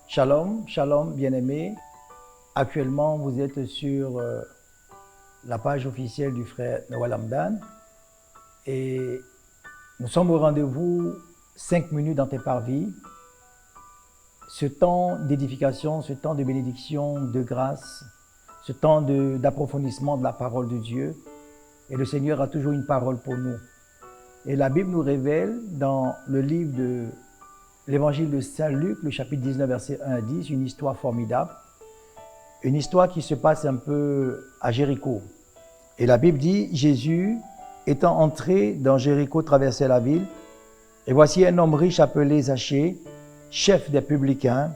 Shalom, shalom bien-aimés. Actuellement, vous êtes sur la page officielle du frère Noël Hamdan et nous sommes au rendez-vous 5 minutes dans tes parvis. Ce temps d'édification, ce temps de bénédiction, de grâce, ce temps d'approfondissement de la parole de Dieu. Et le Seigneur a toujours une parole pour nous. Et la Bible nous révèle dans le livre de l'Évangile de Saint Luc, le chapitre 19, verset 1 à 10, une histoire formidable. Une histoire qui se passe un peu à Jéricho. Et la Bible dit, Jésus étant entré dans Jéricho, traversait la ville. Et voici un homme riche appelé Zachée, chef des publicains,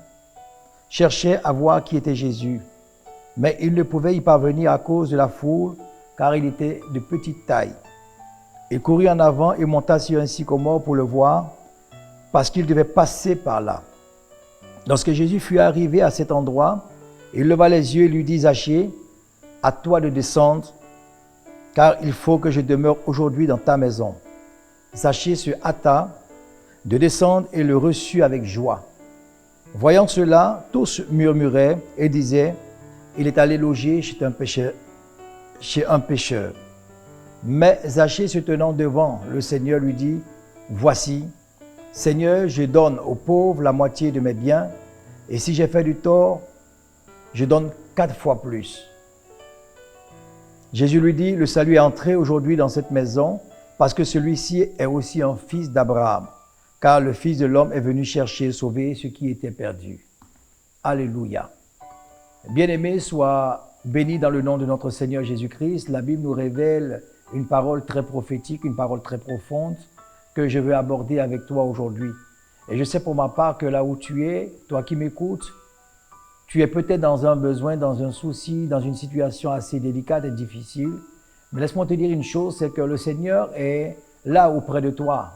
cherchait à voir qui était Jésus. Mais il ne pouvait y parvenir à cause de la foule, car il était de petite taille. Il courut en avant et monta sur un sycomore pour le voir, parce qu'il devait passer par là. Lorsque Jésus fut arrivé à cet endroit, il leva les yeux et lui dit, Zachée, à toi de descendre, car il faut que je demeure aujourd'hui dans ta maison. Zachée se hâta de descendre et le reçut avec joie. Voyant cela, tous murmuraient et disaient, il est allé loger chez un pécheur. Mais Zachée se tenant devant le Seigneur lui dit, voici, Seigneur, je donne aux pauvres la moitié de mes biens, et si j'ai fait du tort, je donne 4 fois plus. Jésus lui dit, le salut est entré aujourd'hui dans cette maison, parce que celui-ci est aussi un fils d'Abraham, car le Fils de l'homme est venu chercher et sauver ce qui était perdu. Alléluia. Bien-aimés, sois bénis dans le nom de notre Seigneur Jésus-Christ. La Bible nous révèle une parole très prophétique, une parole très profonde que je veux aborder avec toi aujourd'hui. Et je sais pour ma part que là où tu es, toi qui m'écoutes, tu es peut-être dans un besoin, dans un souci, dans une situation assez délicate et difficile. Mais laisse-moi te dire une chose, c'est que le Seigneur est là auprès de toi.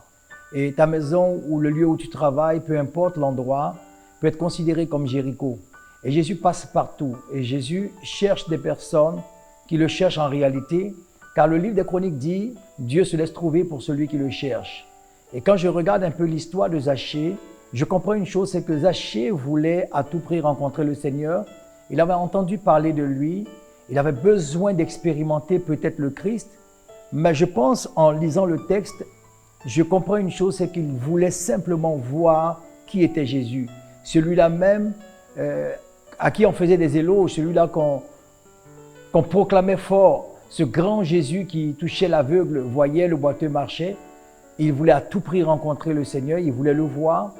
Et ta maison ou le lieu où tu travailles, peu importe l'endroit, peut être considéré comme Jéricho. Et Jésus passe partout. Et Jésus cherche des personnes qui le cherchent en réalité. Car le livre des Chroniques dit, Dieu se laisse trouver pour celui qui le cherche. Et quand je regarde un peu l'histoire de Zachée, je comprends une chose, c'est que Zachée voulait à tout prix rencontrer le Seigneur. Il avait entendu parler de lui. Il avait besoin d'expérimenter peut-être le Christ. Mais je pense, en lisant le texte, je comprends une chose, c'est qu'il voulait simplement voir qui était Jésus. Celui-là même à qui on faisait des éloges, celui-là qu'on proclamait fort. Ce grand Jésus qui touchait l'aveugle, voyait, le boiteux marchait. Il voulait à tout prix rencontrer le Seigneur, il voulait le voir.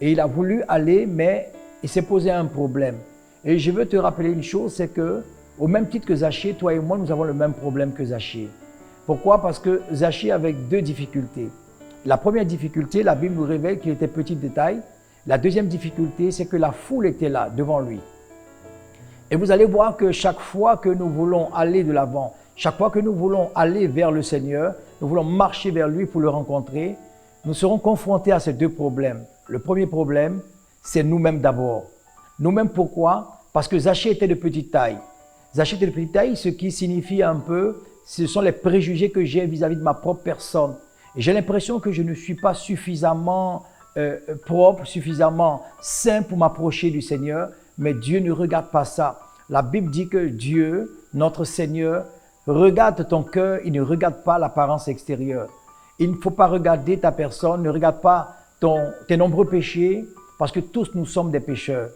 Et il a voulu aller, mais il s'est posé un problème. Et je veux te rappeler une chose, c'est que, au même titre que Zachée, toi et moi, nous avons le même problème que Zachée. Pourquoi? Parce que Zachée avait 2 difficultés. La première difficulté, la Bible nous révèle qu'il était petit de taille. La deuxième difficulté, c'est que la foule était là, devant lui. Et vous allez voir que chaque fois que nous voulons aller de l'avant, chaque fois que nous voulons aller vers le Seigneur, nous voulons marcher vers lui pour le rencontrer, nous serons confrontés à ces 2 problèmes. Le premier problème, c'est nous-mêmes d'abord. Nous-mêmes pourquoi? Parce que Zachée était de petite taille. Zachée était de petite taille, ce qui signifie un peu, ce sont les préjugés que j'ai vis-à-vis de ma propre personne. Et j'ai l'impression que je ne suis pas suffisamment propre, suffisamment saint pour m'approcher du Seigneur, mais Dieu ne regarde pas ça. La Bible dit que Dieu, notre Seigneur, regarde ton cœur, il ne regarde pas l'apparence extérieure. Il ne faut pas regarder ta personne, ne regarde pas tes nombreux péchés, parce que tous nous sommes des pécheurs.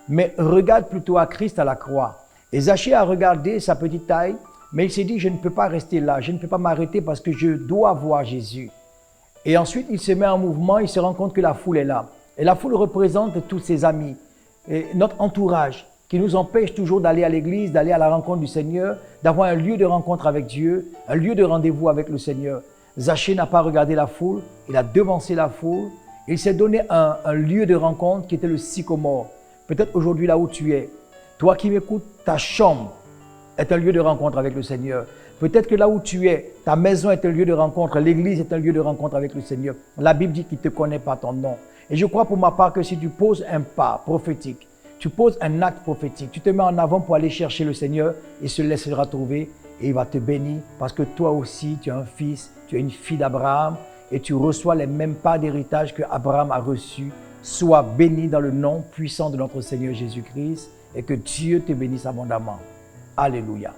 Mais regarde plutôt à Christ à la croix. Et Zachée a regardé sa petite taille, mais il s'est dit, je ne peux pas rester là, je ne peux pas m'arrêter parce que je dois voir Jésus. Et ensuite, il se met en mouvement, il se rend compte que la foule est là. Et la foule représente tous ses amis, et notre entourage, qui nous empêche toujours d'aller à l'église, d'aller à la rencontre du Seigneur, d'avoir un lieu de rencontre avec Dieu, un lieu de rendez-vous avec le Seigneur. Zachée n'a pas regardé la foule, il a devancé la foule, il s'est donné un lieu de rencontre qui était le sycomore. Peut-être aujourd'hui là où tu es, toi qui m'écoutes, ta chambre est un lieu de rencontre avec le Seigneur. Peut-être que là où tu es, ta maison est un lieu de rencontre, l'église est un lieu de rencontre avec le Seigneur. La Bible dit qu'il te connaît par ton nom. Et je crois pour ma part que si tu poses un pas prophétique, tu poses un acte prophétique, tu te mets en avant pour aller chercher le Seigneur, il se laissera trouver et il va te bénir parce que toi aussi tu es un fils, tu es une fille d'Abraham. et tu reçois les mêmes parts d'héritage que Abraham a reçues. Sois béni dans le nom puissant de notre Seigneur Jésus-Christ et que Dieu te bénisse abondamment. Alléluia.